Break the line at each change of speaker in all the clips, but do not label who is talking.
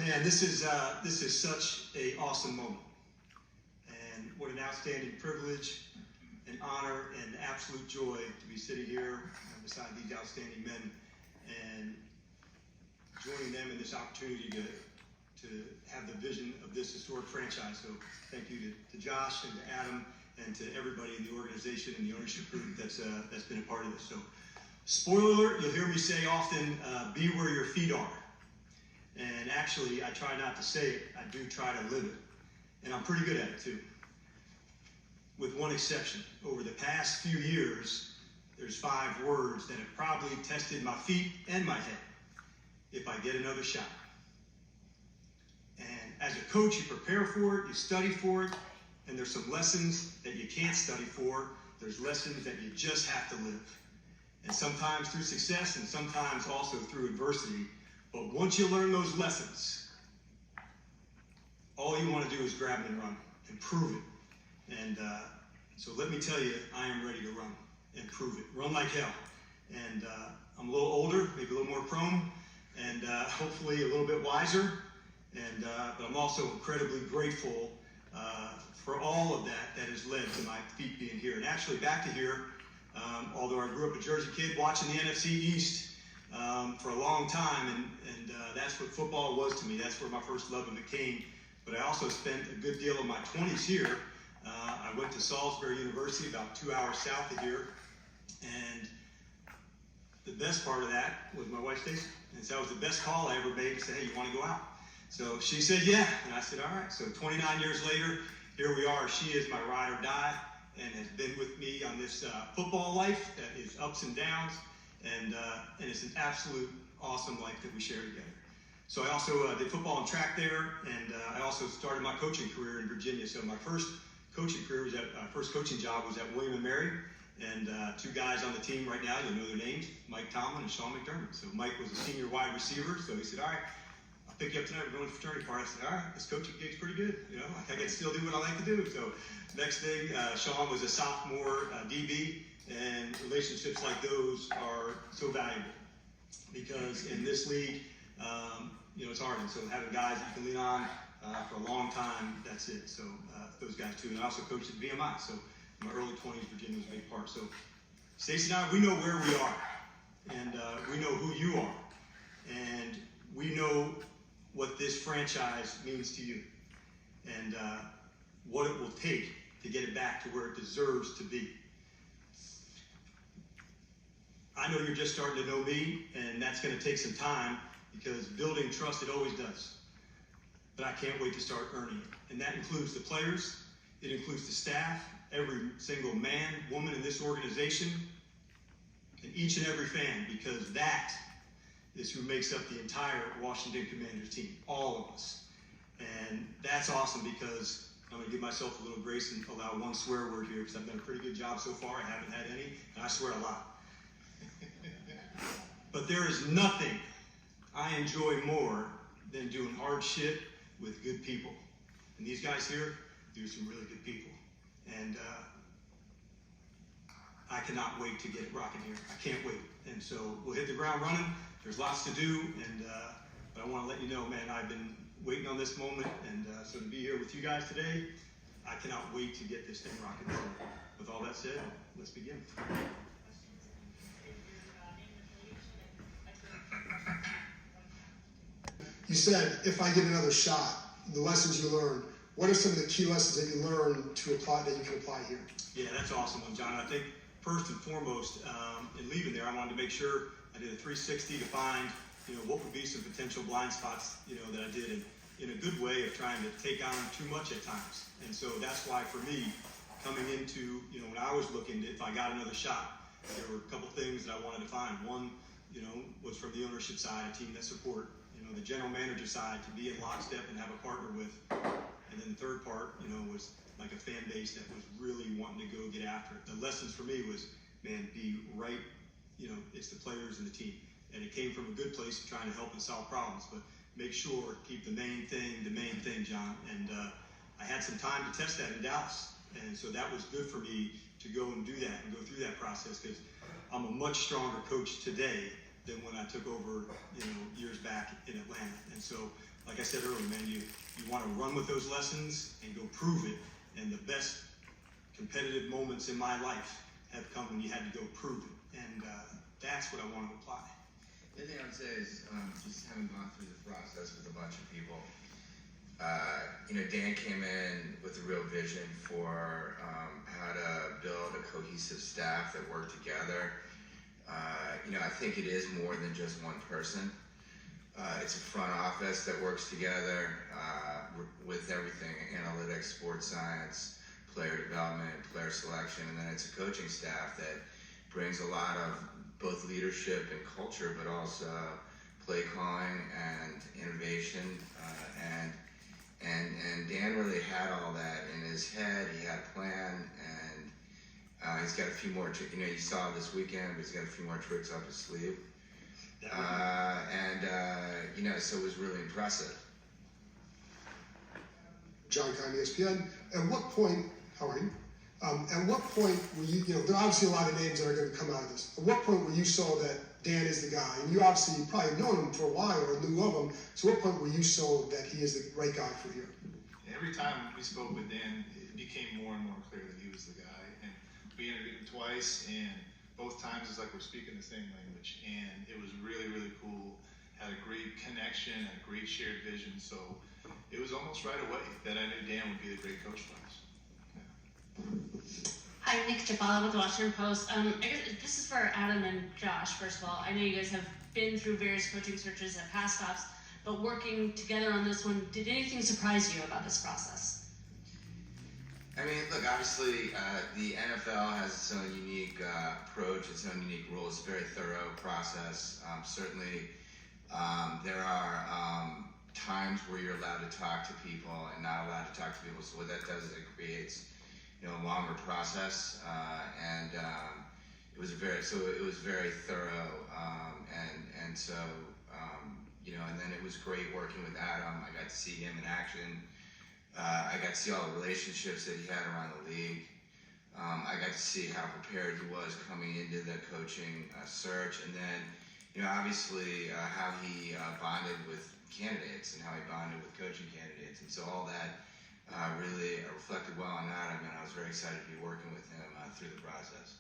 man, this is such an awesome moment, and what an outstanding privilege, and honor, and absolute joy to be sitting here beside these outstanding men and joining them in this opportunity to have the vision of this historic franchise. So thank you to Josh and to Adam and to everybody in the organization and the ownership group that's been a part of this. So, spoiler alert, you'll hear me say often, be where your feet are. And actually, I try not to say it, I do try to live it. And I'm pretty good at it too. With one exception. Over the past few years, there's 5 words that have probably tested my feet and my head. If I get another shot. And as a coach, you prepare for it, you study for it, and there's some lessons that you can't study for. There's lessons that you just have to live. And sometimes through success and sometimes also through adversity. But once you learn those lessons, all you want to do is grab it and run and prove it. And so let me tell you, I am ready to run and prove it. Run like hell. And I'm a little older, maybe a little more prone, and hopefully a little bit wiser. And but I'm also incredibly grateful for all of that has led to my feet being here. And actually back to here, although I grew up a Jersey kid watching the NFC East for a long time, and that's what football was to me. That's where my first love of it came. But I also spent a good deal of my 20s here. I went to Salisbury University, about 2 hours south of here. And the best part of that was my wife, Stacy. And so that was the best call I ever made to say, hey, you want to go out? So she said, yeah. And I said, all right. So 29 years later, here we are. She is my ride or die and has been with me on this football life that is ups and downs. And it's an absolute awesome life that we share together. So I also did football and track there. And I also started my coaching career in Virginia. So my first coaching job was at William & Mary. And 2 guys on the team right now, you'll know their names, Mike Tomlin and Sean McDermott. So Mike was a senior wide receiver. So he said, all right, I'll pick you up tonight. We're going to the fraternity party. I said, all right, this coaching gig's pretty good. You know, I can still do what I like to do. So next thing, Sean was a sophomore DB, and relationships like those are so valuable because in this league, you know, it's hard. And so having guys you can lean on for a long time, that's it. So those guys too. And I also coached at VMI. So in my early 20s, Virginia was a big part. So Stacey and I, we know where we are, and we know who you are, and we know what this franchise means to you, and what it will take to get it back to where it deserves to be. I know you're just starting to know me, and that's going to take some time because building trust, it always does. But I can't wait to start earning it, and that includes the players, it includes the staff, every single man, woman in this organization, and each and every fan, because that is who makes up the entire Washington Commanders team, all of us. And that's awesome because I'm going to give myself a little grace and allow one swear word here because I've done a pretty good job so far. I haven't had any, and I swear a lot. But there is nothing I enjoy more than doing hard shit with good people. And these guys here, they're some really good people. And I cannot wait to get it rocking here. I can't wait. And so we'll hit the ground running. There's lots to do, and but I want to let you know, man, I've been waiting on this moment, and so to be here with you guys today, I cannot wait to get this thing rocking. So with all that said, let's begin.
You said, if I get another shot, the lessons you learned, what are some of the key lessons that you learned to apply that you can apply here?
Yeah, that's awesome one, John. I think first and foremost, in leaving there, I wanted to make sure I did a 360 to find, you know, what would be some potential blind spots, you know, that I did in a good way of trying to take on too much at times. And so that's why for me, coming into, you know, when I was looking, if I got another shot, there were a couple things that I wanted to find. One, you know, was from the ownership side, a team that support, you know, the general manager side to be in lockstep and have a partner with. And then the third part, you know, was like a fan base that was really wanting to go get after it. The lessons for me was, man, be right, you know, it's the players and the team. And it came from a good place of trying to help and solve problems, but make sure, keep the main thing, John. And I had some time to test that in Dallas. And so that was good for me to go and do that and go through that process because I'm a much stronger coach today than when I took over, you know, years back in Atlanta. And so like I said earlier, man, you want to run with those lessons and go prove it. And the best competitive moments in my life have come when you had to go prove it. And that's what I want to apply.
The thing I would say is just having gone through the process with a bunch of people, Dan came in with a real vision for how to build a cohesive staff that worked together. I think it is more than just one person. It's a front office that works together with everything, analytics, sports science, player development, player selection, and then it's a coaching staff that brings a lot of both leadership and culture, but also play calling and innovation. And Dan really had all that in his head. He had a plan, and he's got a few more. You saw this weekend, but he's got a few more tricks up his sleeve. So it was really impressive.
John Keim, ESPN. At what point, how are you? At what point were you, there are obviously a lot of names that are going to come out of this. At what point were you saw that Dan is the guy? And you obviously probably known him for a while or knew of him. So what point were you sold that he is the right guy for here?
Every time we spoke with Dan, it became more and more clear that he was the guy. And we interviewed him twice, and both times it's like we're speaking the same language. And it was really, really cool. Had a great connection, had a great shared vision. So it was almost right away that I knew Dan would be the great coach for us.
Hi, Nick Jafala with the Washington Post. I guess this is for Adam and Josh, first of all. I know you guys have been through various coaching searches at past stops, but working together on this one, did anything surprise you about this process?
I mean, look, obviously, the NFL has its own unique approach, its own unique rules. It's a very thorough process. Certainly, there are times where you're allowed to talk to people and not allowed to talk to people. So what that does is it creates a longer process, and it was very thorough, and then it was great working with Adam. I got to see him in action. I got to see all the relationships that he had around the league. I got to see how prepared he was coming into the coaching search, and then obviously how he bonded with candidates and how he bonded with coaching candidates, and so all that really reflected well on Adam, and I was very excited to be working with him through the process.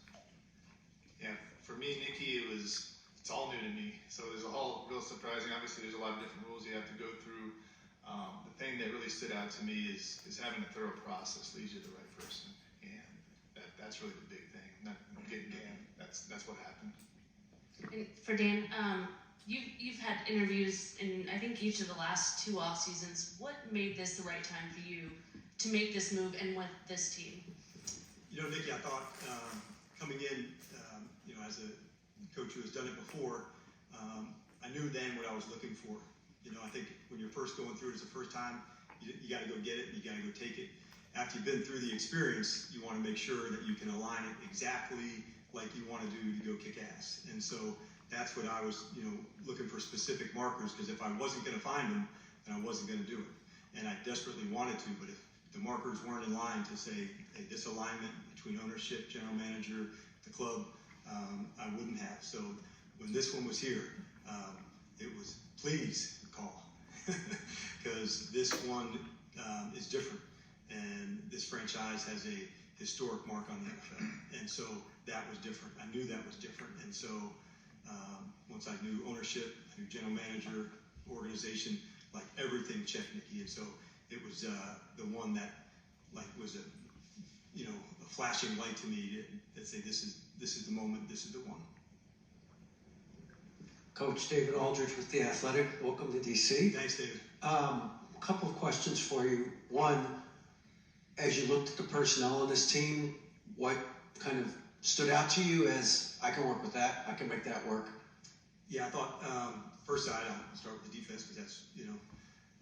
Yeah, for me, Nikki, it's all new to me. So there's a whole real surprising. Obviously, there's a lot of different rules you have to go through. The thing that really stood out to me is having a thorough process leads you to the right person, and that's really the big thing. Not getting Dan. That's what happened.
And for Dan, you've had interviews in I think each of the last 2 off seasons. What made this the right time for you to make this move and with this team?
Nikki, I thought coming in, as a coach who has done it before, I knew then what I was looking for. I think when you're first going through it as the first time, you got to go get it, and you got to go take it. After you've been through the experience, you want to make sure that you can align it exactly like you want to do to go kick ass. And so that's what I was, looking for specific markers, because if I wasn't going to find them, then I wasn't going to do it. And I desperately wanted to, but if the markers weren't in line to say, hey, this alignment between ownership, general manager, the club, I wouldn't have. So when this one was here, it was please call, because this one is different, and this franchise has a historic mark on the NFL, and so that was different. I knew that was different, and so once I knew ownership, I knew general manager, organization, like everything checked Nikki, and so it was the one that was a flashing light to me that say this is the moment, this is the one.
Coach David Aldridge with The Athletic. Welcome to DC.
Thanks, David.
A couple of questions for you. One, as you looked at the personnel on this team, what kind of stood out to you as I can work with that, I can make that work?
Yeah, I thought first side, I'll start with the defense, because that's,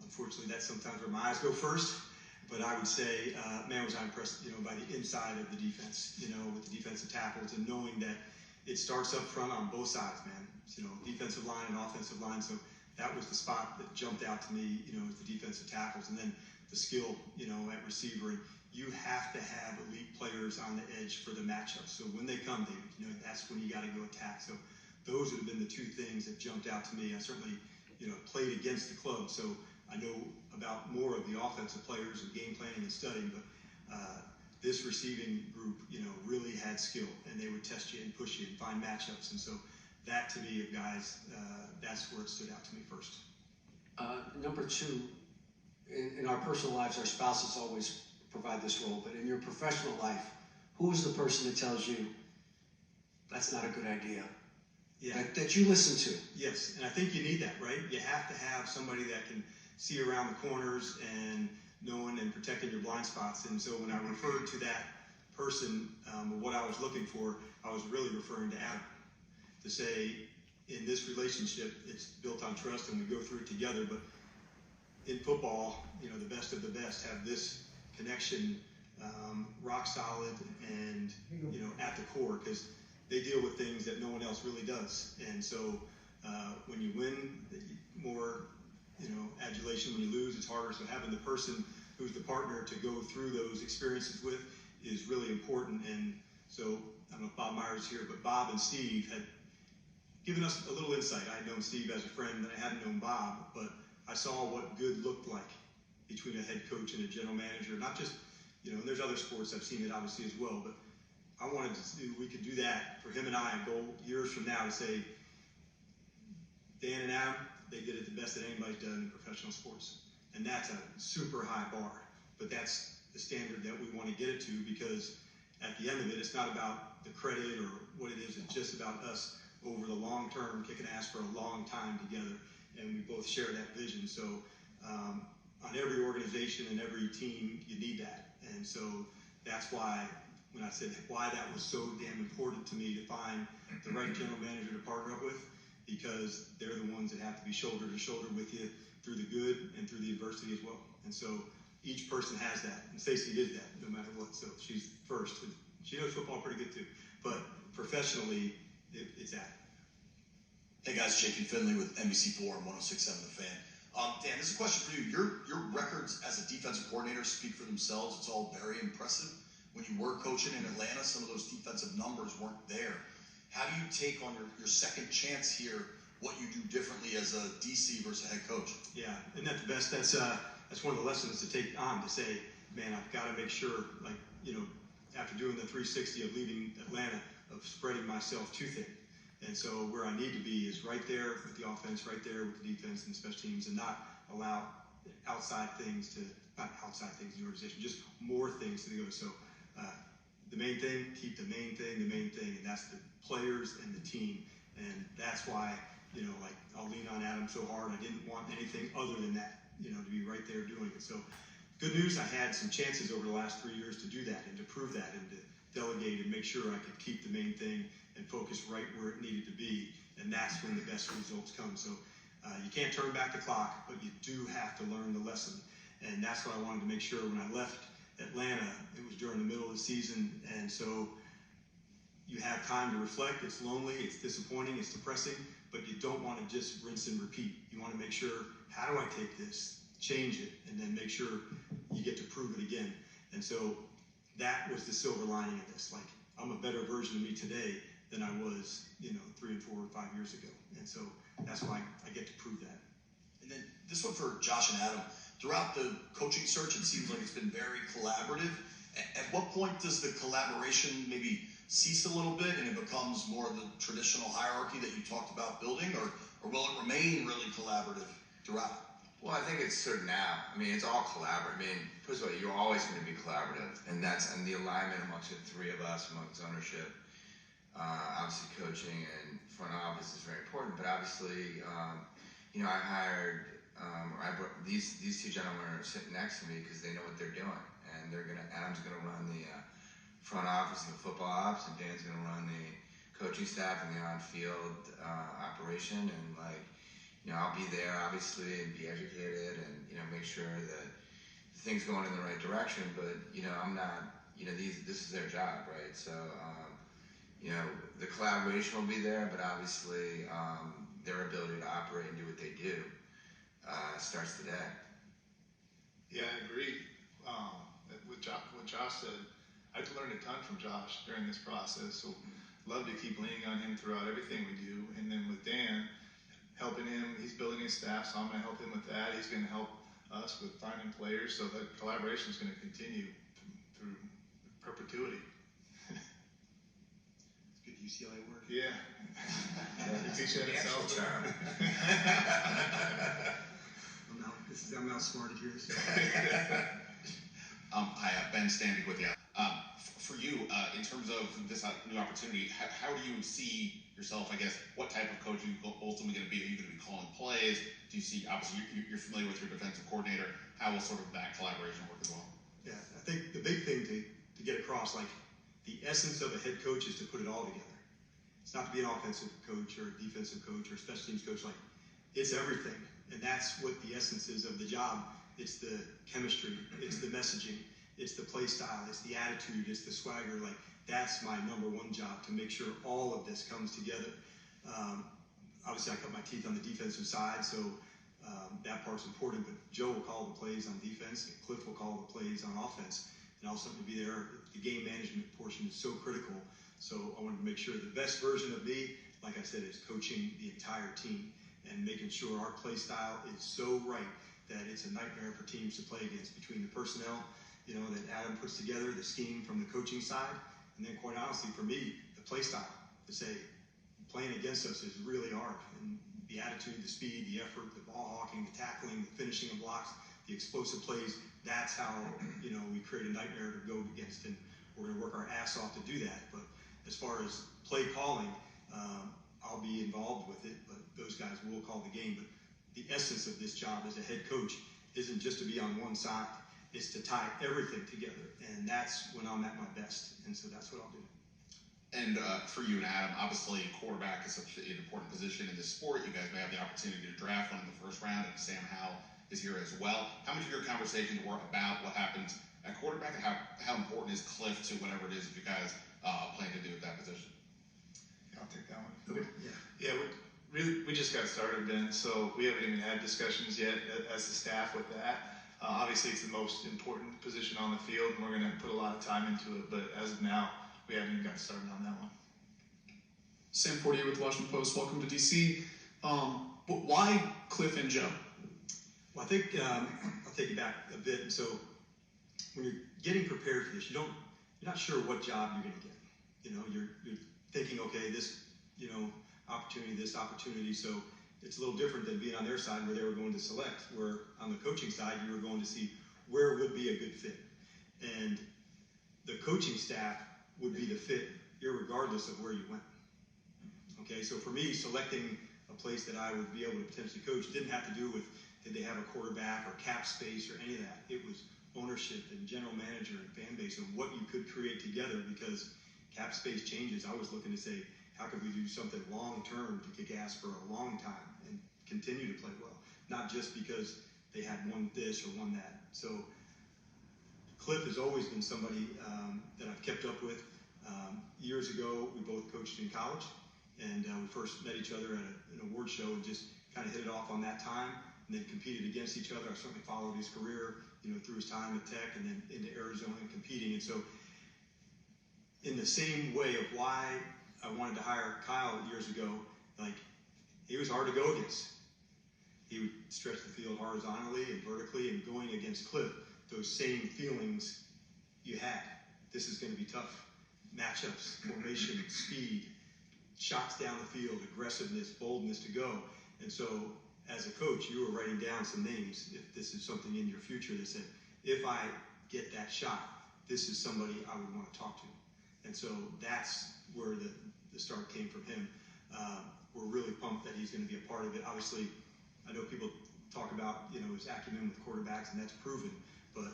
unfortunately that's sometimes where my eyes go first. But I would say, man, was I impressed, by the inside of the defense, with the defensive tackles, and knowing that it starts up front on both sides, man. Defensive line and offensive line. So that was the spot that jumped out to me, as the defensive tackles, and then the skill, at receiver. And you have to have elite players on the edge for the matchup. So when they come, David, that's when you got to go attack. So those would have been the two things that jumped out to me. I certainly, played against the club, so I know about more of the offensive players and game planning and studying, but this receiving group, really had skill, and they would test you and push you and find matchups. And so that, to me, of guys, that's where it stood out to me first.
Number two, in our personal lives, our spouses always provide this role, but in your professional life, who is the person that tells you that's not a good idea?
Yeah.
That you listen to?
Yes, and I think you need that, right? You have to have somebody that can see around the corners and knowing and protecting your blind spots. And so when I referred to that person, what I was looking for, I was really referring to Adam. To say, in this relationship, it's built on trust and we go through it together, but in football, the best of the best have this connection rock solid and, at the core, because they deal with things that no one else really does. And so when you win, more, adulation. When you lose, it's harder. So having the person who's the partner to go through those experiences with is really important. And so, I don't know if Bob Myers is here, but Bob and Steve had given us a little insight. I had known Steve as a friend, and I hadn't known Bob, but I saw what good looked like between a head coach and a general manager. Not just, and there's other sports I've seen it obviously as well, but I wanted to see we could do that for him and I and go years from now to say, Dan and Adam, they did it the best that anybody's done in professional sports. And that's a super high bar, but that's the standard that we want to get it to, because at the end of it, it's not about the credit or what it is. It's just about us over the long term, kicking ass for a long time together. And we both share that vision. So on every organization and every team, you need that. And so that's why when I said why that was so damn important to me to find the right general manager to partner up with, because they're the ones that have to be shoulder to shoulder with you through the good and through the adversity as well. And so each person has that. And Stacey is that no matter what. So she's first. And she knows football pretty good too. But professionally, it's that.
Hey guys, Jacob Finley with NBC4 and 106.7 The Fan. Dan, this is a question for you. Your records as a defensive coordinator speak for themselves. It's all very impressive. When you were coaching in Atlanta, some of those defensive numbers weren't there. How do you take on your second chance here, what you do differently as a DC versus a head coach?
Yeah, isn't that the best? That's one of the lessons to take on, to say, man, I've got to make sure, after doing the 360 of leaving Atlanta, of spreading myself too thin. And so where I need to be is right there with the offense, right there with the defense and special teams, and not allow outside things in the organization, just more things to go. So the main thing, keep the main thing, and that's the players and the team. And that's why, I'll lean on Adam so hard. I didn't want anything other than that, to be right there doing it. So good news, I had some chances over the last 3 years to do that and to prove that and to delegate and make sure I could keep the main thing and focus right where it needed to be. And that's when the best results come. So you can't turn back the clock, but you do have to learn the lesson. And that's what I wanted to make sure when I left Atlanta. It was during the middle of the season, and so you have time to reflect. It's lonely, it's disappointing, it's depressing, but you don't want to just rinse and repeat. You want to make sure, how do I take this, change it, and then make sure you get to prove it again. And so that was the silver lining of this. I'm a better version of me today than I was, 3 and 4 or 5 years ago. And so that's why I get to prove that.
And then this one for Josh and Adam. Throughout the coaching search, it seems like it's been very collaborative. At what point does the collaboration maybe cease a little bit and it becomes more of the traditional hierarchy that you talked about building, or will it remain really collaborative throughout?
Well, I think it's sort of now. It's all collaborative. First of all, you're always going to be collaborative, and the alignment amongst the three of us, amongst ownership, obviously coaching and front office is very important. But obviously, I hired. These two gentlemen are sitting next to me because they know what they're doing, and Adam's gonna run the front office and the football ops, and Dan's gonna run the coaching staff and the on-field operation, and I'll be there obviously and be educated and make sure that things going in the right direction. But I'm not. This is their job, right? So the collaboration will be there, but obviously their ability to operate and do what they do starts today.
Yeah, I agree. What Josh said, I've learned a ton from Josh during this process, so love to keep leaning on him throughout everything we do. And then with Dan, helping him, he's building his staff, so I'm going to help him with that. He's going to help us with finding players, so that collaboration is going to continue through perpetuity.
Good UCLA word.
Yeah. You teach that in
Actual
South
term.
I'm outsmarted here. So.
Hi, Ben Standing with you. For you, in terms of this new opportunity, how do you see yourself, I guess, what type of coach are you ultimately going to be? Are you going to be calling plays? Do you see, obviously, you're familiar with your defensive coordinator. How will sort of that collaboration work as well?
Yeah, I think the big thing to get across, like, the essence of a head coach is to put it all together. It's not to be an offensive coach or a defensive coach or a special teams coach. Like, it's everything. And that's what the essence is of the job. It's the chemistry, it's the messaging, it's the play style, it's the attitude, it's the swagger. Like, that's my number one job, to make sure all of this comes together. Obviously, I cut my teeth on the defensive side, so that part's important. But Joe will call the plays on defense, and Cliff will call the plays on offense. And also to be there, the game management portion is so critical. So I wanted to make sure the best version of me, like I said, is coaching the entire team and making sure our play style is so right that it's a nightmare for teams to play against, between the personnel, that Adam puts together, the scheme from the coaching side, and then quite honestly for me, the play style, to say playing against us is really hard. And the attitude, the speed, the effort, the ball hawking, the tackling, the finishing of blocks, the explosive plays, that's how, we create a nightmare to go against, and we're going to work our ass off to do that. But as far as play calling, I'll be involved with it, but those guys will call the game. But the essence of this job as a head coach isn't just to be on one side, it's to tie everything together, and that's when I'm at my best, and so that's what I'll do.
And for you and Adam, obviously quarterback is such an important position in this sport. You guys may have the opportunity to draft one in the first round, and Sam Howell is here as well. How much of your conversations were about what happens at quarterback, and how important is Cliff to whatever it is that you guys plan to do at that position?
I'll take that one.
Okay. Yeah.
We just got started, Ben, so we haven't even had discussions yet as the staff with that. Obviously, it's the most important position on the field, and we're going to put a lot of time into it, but as of now, we haven't even got started on that one.
Sam Fortier with the Washington Post. Welcome to DC. But why Cliff and Joe?
Well, I think I'll take you back a bit. And so when you're getting prepared for this, you're not sure what job you're going to get. You're thinking, okay, this, this opportunity. So it's a little different than being on their side where they were going to select, where on the coaching side, you were going to see where would be a good fit. And the coaching staff would be the fit irregardless of where you went. Okay, so for me, selecting a place that I would be able to potentially coach didn't have to do with did they have a quarterback or cap space or any of that. It was ownership and general manager and fan base and what you could create together, because cap space changes. I was looking to say, how could we do something long-term to kick ass for a long time and continue to play well, not just because they had one this or one that. So Cliff has always been somebody that I've kept up with. Years ago, we both coached in college, and we first met each other at an award show and just kind of hit it off on that time, and then competed against each other. I certainly followed his career, through his time at Tech and then into Arizona and competing. And so in the same way of why I wanted to hire Kyle years ago, like, he was hard to go against. He would stretch the field horizontally and vertically, and going against Cliff, those same feelings you had. This is going to be tough. Matchups, formation, speed, shots down the field, aggressiveness, boldness to go. And so as a coach, you were writing down some names, if this is something in your future that said, if I get that shot, this is somebody I would want to talk to. And so that's where the start came from him. We're really pumped that he's going to be a part of it. Obviously, I know people talk about, his acumen with quarterbacks, and that's proven, but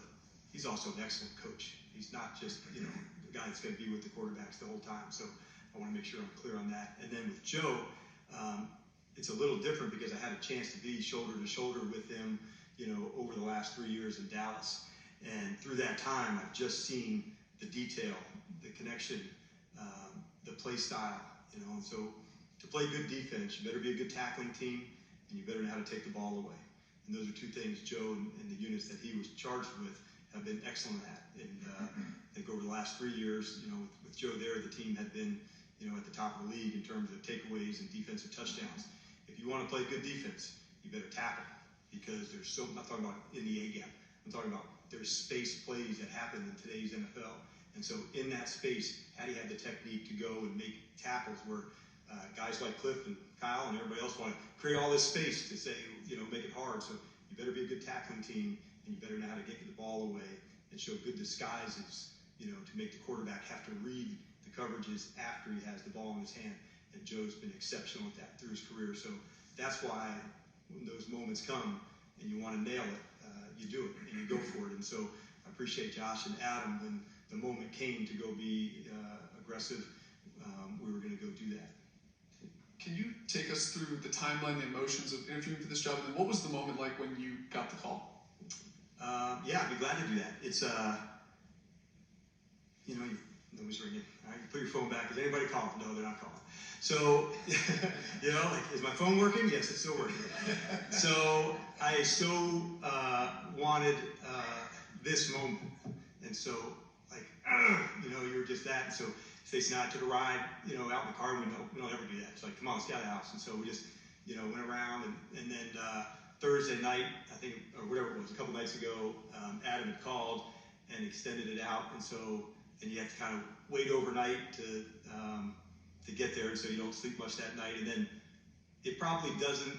he's also an excellent coach. He's not just, the guy that's going to be with the quarterbacks the whole time. So I want to make sure I'm clear on that. And then with Joe, it's a little different because I had a chance to be shoulder to shoulder with him, over the last 3 years in Dallas. And through that time, I've just seen the detail, the connection, the play style, and so to play good defense, you better be a good tackling team, and you better know how to take the ball away. And those are two things Joe and the units that he was charged with have been excellent at. And I think over the last 3 years, with Joe there, the team had been, at the top of the league in terms of takeaways and defensive touchdowns. If you want to play good defense, you better tackle. because I'm not talking about in the A gap. I'm talking about there's space plays that happen in today's NFL. And so in that space, how do you have the technique to go and make tackles where guys like Cliff and Kyle and everybody else want to create all this space to say, make it hard. So you better be a good tackling team, and you better know how to get the ball away and show good disguises, to make the quarterback have to read the coverages after he has the ball in his hand. And Joe's been exceptional at that through his career. So that's why when those moments come and you want to nail it, you do it and you go for it. And so I appreciate Josh and Adam when the moment came to go be aggressive, we were going to go do that.
Can you take us through the timeline, the emotions of interviewing for this job, and then what was the moment like when you got the call?
Yeah, I'd be glad to do that. It's nobody's ringing. All right, you put your phone back. Is anybody calling? No, they're not calling. So, is my phone working? Yes, it's still working. So I wanted this moment, and so you're just that. And so Stacey and I took a ride, out in the car. We don't ever do that. It's like, come on, let's get out of the house. And so we just, went around, and then Thursday night, I think, or whatever it was, a couple nights ago, Adam had called and extended it out, and you have to kind of wait overnight to get there, and so you don't sleep much that night, and then it probably doesn't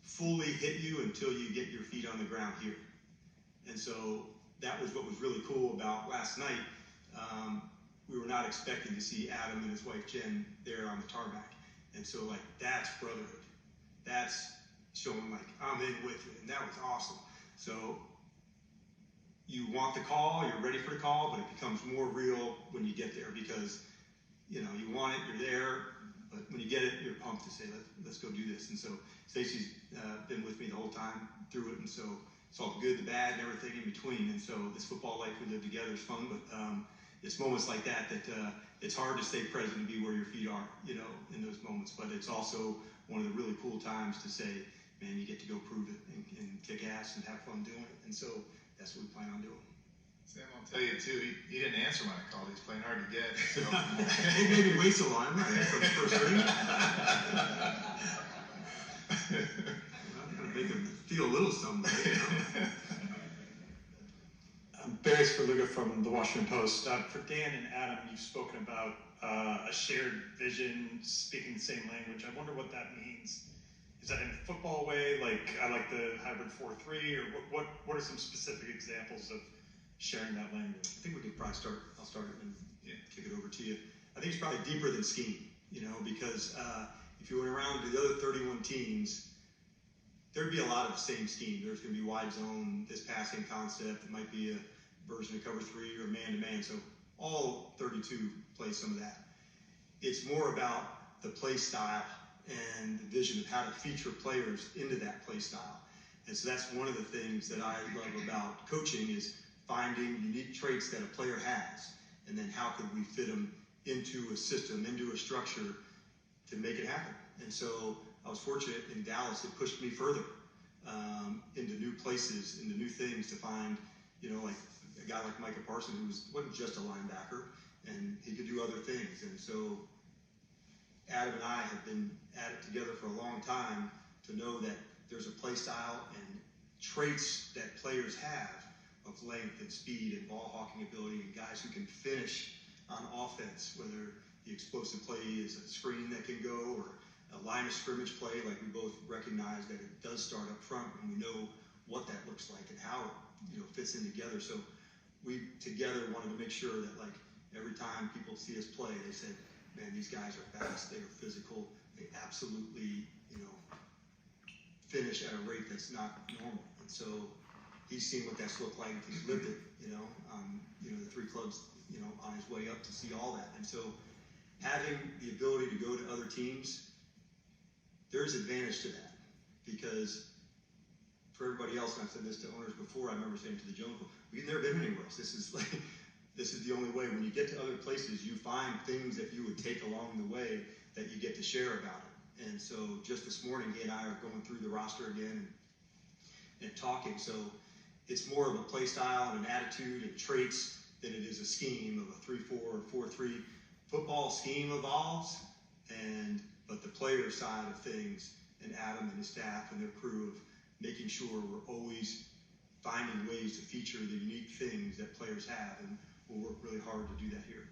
fully hit you until you get your feet on the ground here. And so that was what was really cool about last night. We were not expecting to see Adam and his wife Jen there on the tarmac, and so that's brotherhood. That's showing I'm in with you, and that was awesome. So you want the call, you're ready for the call, but it becomes more real when you get there because you want it, you're there, but when you get it, you're pumped to say, let's go do this. And so Stacey's been with me the whole time through it, and so it's all the good, the bad, and everything in between. And so this football life we live together is fun, but it's moments like that it's hard to stay present and be where your feet are, in those moments. But it's also one of the really cool times to say, man, you get to go prove it and kick ass and have fun doing it. And so that's what we plan on doing.
Sam, I'll tell you too, he didn't answer when I called. He's playing hard to get. So.
It made me wait so long. I'm not answering the first ring. I'm going to make him feel a little something.
Barry Sperluga from the Washington Post. For Dan and Adam, you've spoken about a shared vision, speaking the same language. I wonder what that means. Is that in a football way, I like the hybrid 4-3, or what are some specific examples of sharing that language?
I think we could probably start. I'll start it and kick it over to you. I think it's probably deeper than scheme, because if you went around to the other 31 teams, there'd be a lot of the same scheme. There's going to be wide zone, this passing concept. It might be a version of cover 3 or man-to-man. So all 32 play some of that. It's more about the play style and the vision of how to feature players into that play style. And so that's one of the things that I love about coaching is finding unique traits that a player has, and then how could we fit them into a system, into a structure to make it happen. And so I was fortunate in Dallas, it pushed me further into new places, into new things to find, like a guy like Micah Parsons who wasn't just a linebacker, and he could do other things. And so Adam and I have been at it together for a long time to know that there's a play style and traits that players have of length and speed and ball hawking ability and guys who can finish on offense, whether the explosive play is a screen that can go or a line of scrimmage play, like we both recognize that it does start up front and we know what that looks like and how it fits in together. So we together wanted to make sure that every time people see us play, they said, man, these guys are fast, they are physical, they absolutely, finish at a rate that's not normal. And so he's seen what that's looked like, he's lived it, the 3 clubs, on his way up to see all that. And so having the ability to go to other teams, there's advantage to that, because for everybody else, and I've said this to owners before, I remember saying to the Jones, we've never been anywhere else. This is the only way. When you get to other places, you find things that you would take along the way that you get to share about it. And so just this morning, he and I are going through the roster again and talking. So it's more of a play style and an attitude and traits than it is a scheme of a 3-4 or 4-3. Football scheme evolves, but the player side of things, and Adam and his staff and their crew making sure we're always finding ways to feature the unique things that players have, and we'll work really hard to do that here.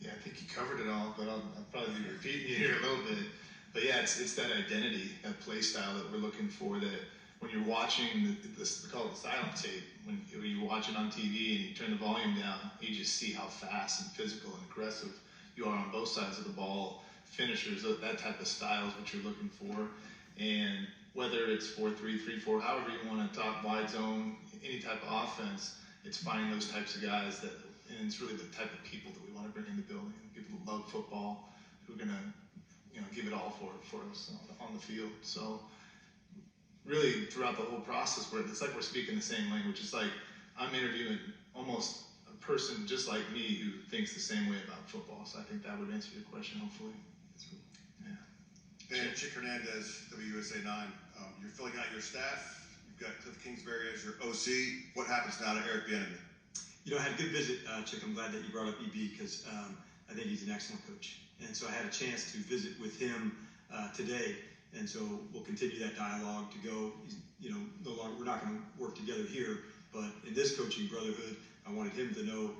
Yeah, I think you covered it all, but I'll probably be repeating you here a little bit. But yeah, it's that identity, that play style that we're looking for, that when you're watching we call it the silent tape, when you watch it on TV and you turn the volume down, you just see how fast and physical and aggressive you are on both sides of the ball. Finishers, that type of style is what you're looking for. And whether it's 4-3, 3-4, however you want to talk, wide zone, any type of offense, it's finding those types of guys that, and it's really the type of people that we want to bring in the building, people who love football, who are going to, give it all for us on the field. So really throughout the whole process, it's like we're speaking the same language. It's like I'm interviewing almost a person just like me who thinks the same way about football. So I think that would answer your question, hopefully.
Dan, Chick Hernandez, WUSA 9. You're filling out your staff. You've got Cliff Kingsbury as your OC. What happens now to Eric Bieniemy?
I had a good visit, Chick. I'm glad that you brought up EB because I think he's an excellent coach. And so I had a chance to visit with him today. And so we'll continue that dialogue to go, no longer, we're not going to work together here, but in this coaching brotherhood, I wanted him to know,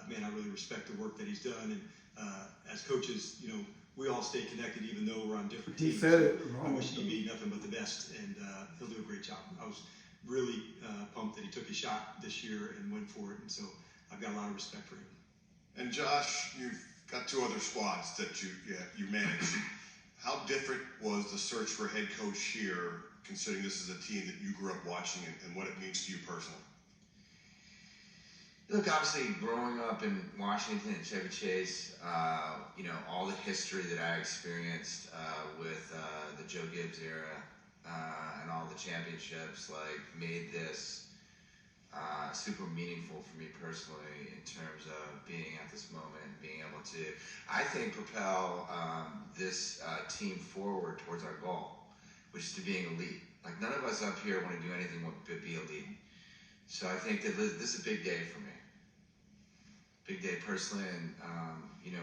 man, I really respect the work that he's done. And as coaches, we all stay connected even though we're on different teams. I wish EB nothing but the best, and he'll do a great job. I was really pumped that he took a shot this year and went for it, and so I've got a lot of respect for him.
And Josh, you've got 2 other squads that you manage. How different was the search for a head coach here, considering this is a team that you grew up watching and what it means to you personally?
Look, obviously, growing up in Washington and Chevy Chase, all the history that I experienced with the Joe Gibbs era and all the championships, made this super meaningful for me personally in terms of being at this moment and being able to, I think, propel this team forward towards our goal, which is to being elite. None of us up here want to do anything but be elite. So I think that this is a big day for me. Big day personally, and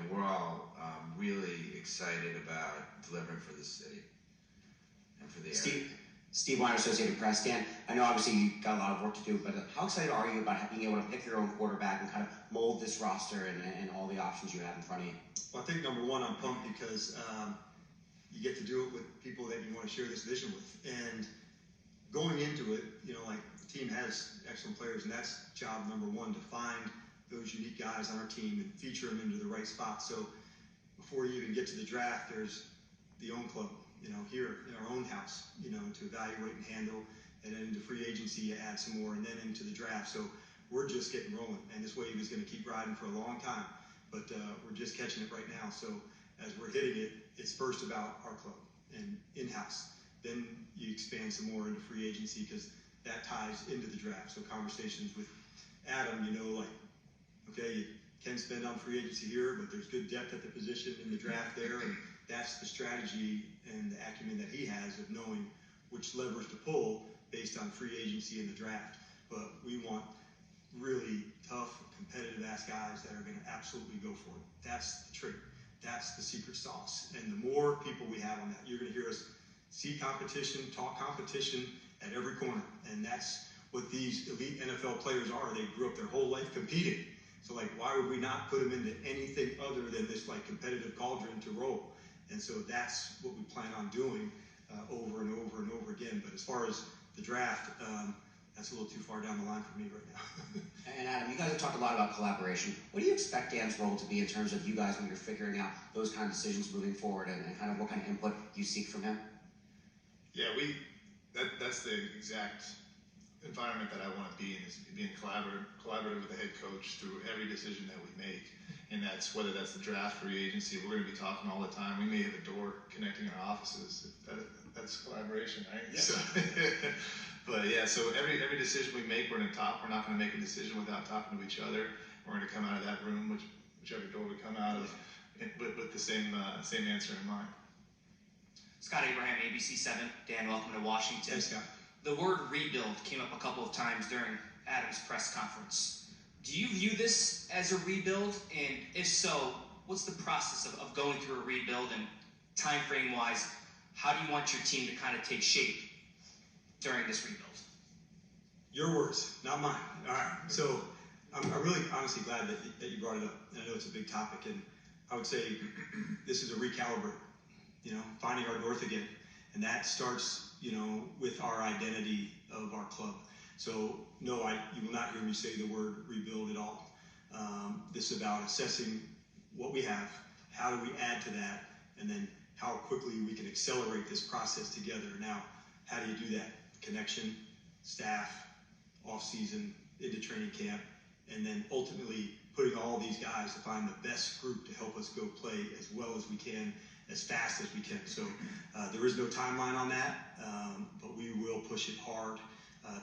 we're all really excited about delivering for the city and for the area.
Steve Weiner, Associated Press. Dan, I know obviously you've got a lot of work to do, but how excited are you about being able to pick your own quarterback and kind of mold this roster and all the options you have in front of you?
Well, I think number one, I'm pumped because you get to do it with people that you want to share this vision with. And going into it, the team has excellent players, and that's job number one, to find those unique guys on our team and feature them into the right spot. So before you even get to the draft, there's the own club, here in our own house, to evaluate and handle, and then into free agency, you add some more, and then into the draft. So we're just getting rolling, and this wave is going to keep riding for a long time, but we're just catching it right now. So as we're hitting it, it's first about our club and in-house. Then you expand some more into free agency because that ties into the draft. So conversations with Adam, okay, you can spend on free agency here, but there's good depth at the position in the draft there, and that's the strategy and the acumen that he has of knowing which levers to pull based on free agency and the draft. But we want really tough, competitive-ass guys that are going to absolutely go for it. That's the trick. That's the secret sauce. And the more people we have on that, you're going to hear us see competition, talk competition at every corner. And that's what these elite NFL players are. They grew up their whole life competing. So why would we not put them into anything other than this competitive cauldron to roll? And so that's what we plan on doing over and over and over again. But as far as the draft, that's a little too far down the line for me right now.
And Adam, you guys have talked a lot about collaboration. What do you expect Dan's role to be in terms of you guys when you're figuring out those kind of decisions moving forward, and kind of what kind of input you seek from him?
Yeah, that's the exact environment that I want to be in, is being collaborative with the head coach through every decision that we make. And whether that's the draft, free agency, we're going to be talking all the time. We may have a door connecting our offices. That's collaboration, right? Yeah. So, but yeah, so every decision we make, we're going to talk. We're not going to make a decision without talking to each other. We're going to come out of that room, whichever door we come out of, with the same answer in mind.
Scott Abraham, ABC7. Dan, welcome to Washington.
Thanks, Scott.
The word rebuild came up a couple of times during Adam's press conference. Do you view this as a rebuild? And if so, what's the process of going through a rebuild, and time frame wise, how do you want your team to kind of take shape? during this rebuild?
Your words, not mine. All right. So I'm really honestly glad that you brought it up. And I know it's a big topic. And I would say this is a recalibrate, finding our north again. And that starts, with our identity of our club. So no, you will not hear me say the word rebuild at all. This is about assessing what we have, how do we add to that, and then how quickly we can accelerate this process together. Now, how do you do that? Connection, staff, off-season, into training camp, and then ultimately putting all these guys to find the best group to help us go play as well as we can, as fast as we can. So there is no timeline on that, but we will push it hard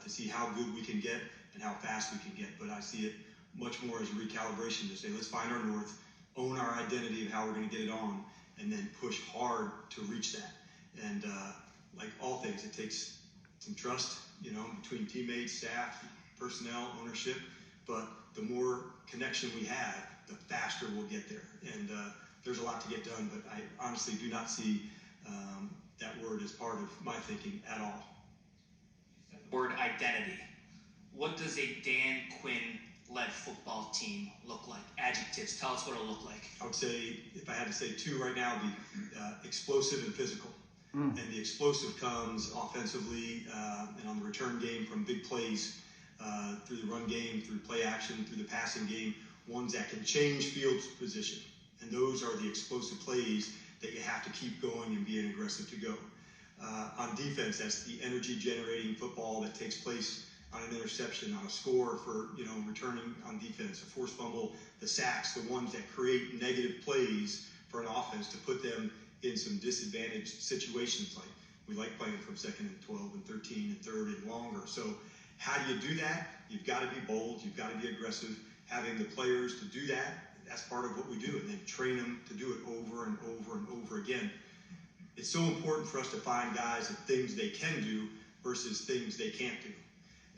to see how good we can get and how fast we can get. But I see it much more as a recalibration to say, let's find our north, own our identity of how we're going to get it on, and then push hard to reach that. And like all things, it takes some trust, between teammates, staff, personnel, ownership. But the more connection we have, the faster we'll get there. And there's a lot to get done, but I honestly do not see that word as part of my thinking at all.
Word identity. What does a Dan Quinn-led football team look like? Adjectives. Tell us what it'll look like.
I would say, if I had to say two right now, it'd be explosive and physical. And the explosive comes offensively and on the return game from big plays through the run game, through play action, through the passing game, ones that can change field position. And those are the explosive plays that you have to keep going and being aggressive to go. On defense, that's the energy-generating football that takes place on an interception, on a score for, returning on defense, a forced fumble, the sacks, the ones that create negative plays for an offense to put them in some disadvantaged situations. Like we like playing from 2nd and 12 and 13 and 3rd and longer. So how do you do that? You've got to be bold. You've got to be aggressive. Having the players to do that, that's part of what we do. And then train them to do it over and over and over again. It's so important for us to find guys of things they can do versus things they can't do.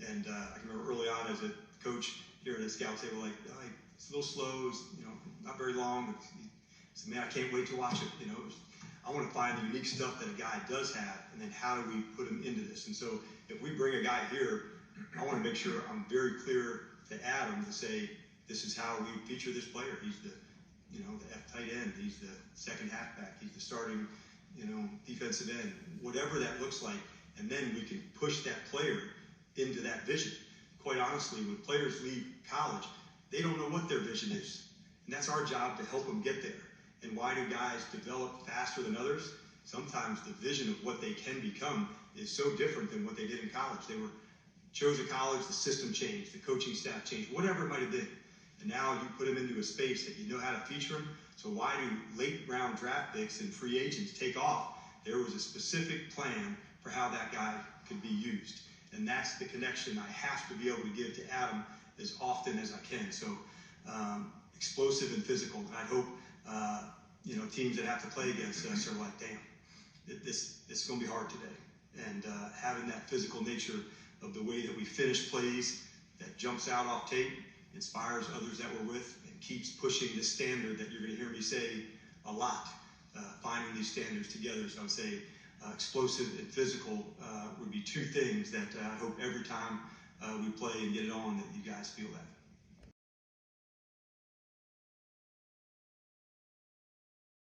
And I can remember early on as a coach here at the scout table, like, oh, it's a little slow, it's, not very long, but he said, man, I can't wait to watch it. I want to find the unique stuff that a guy does have, and then how do we put him into this? And so if we bring a guy here, I want to make sure I'm very clear to Adam to say, this is how we feature this player. He's the, the F tight end. He's the second halfback. He's the starting, defensive end, whatever that looks like. And then we can push that player into that vision. Quite honestly, when players leave college, they don't know what their vision is. And that's our job to help them get there. And why do guys develop faster than others? Sometimes the vision of what they can become is so different than what they did in college. They chose a college, the system changed, the coaching staff changed, whatever it might have been. And now you put them into a space that you know how to feature them. So why do late round draft picks and free agents take off? There was a specific plan for how that guy could be used. And that's the connection I have to be able to give to Adam as often as I can. So explosive and physical. And I hope, teams that have to play against us are like, damn, this is going to be hard today. And having that physical nature of the way that we finish plays that jumps out off tape, inspires others that we're with, and keeps pushing this standard that you're going to hear me say a lot, finding these standards together. So I would say explosive and physical would be two things that I hope every time we play and get it on that you guys feel that.